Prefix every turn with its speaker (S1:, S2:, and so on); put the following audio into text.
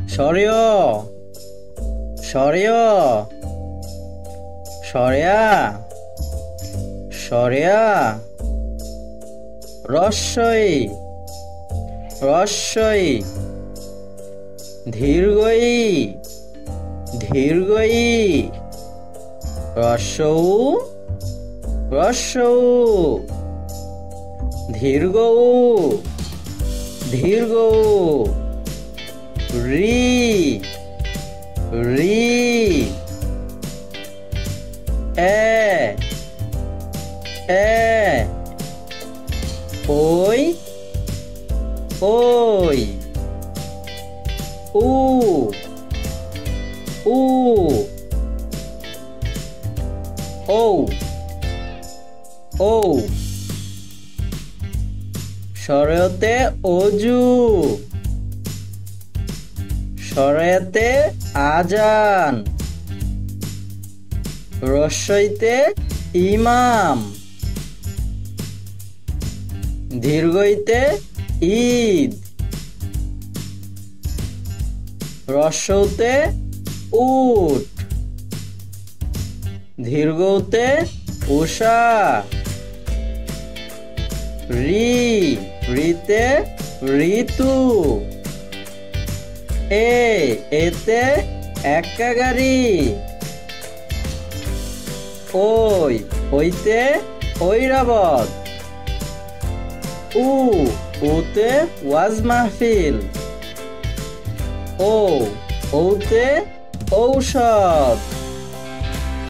S1: সরেয় সরেয় সরেয়া সরেয়া রস্যই রস্যই দীর্ঘই দীর্ঘই রস্যৌ রস্যৌ দীর্ঘৌ দীর্ঘৌ রি রি এ এ ওই ওই উ উ ও ও সরেয়তে অজু সরেয়াতে আজান রস্যইতে ইমাম দীর্ঘইতে ঈদ রস্যতে উট দীর্ঘতে উষা রি রিতে ঋতু এতে এক্কা গাড়ি ওই ওইতে ঐরাবত উতে ওয়াজ মাহফিল ঔতে ঔষধ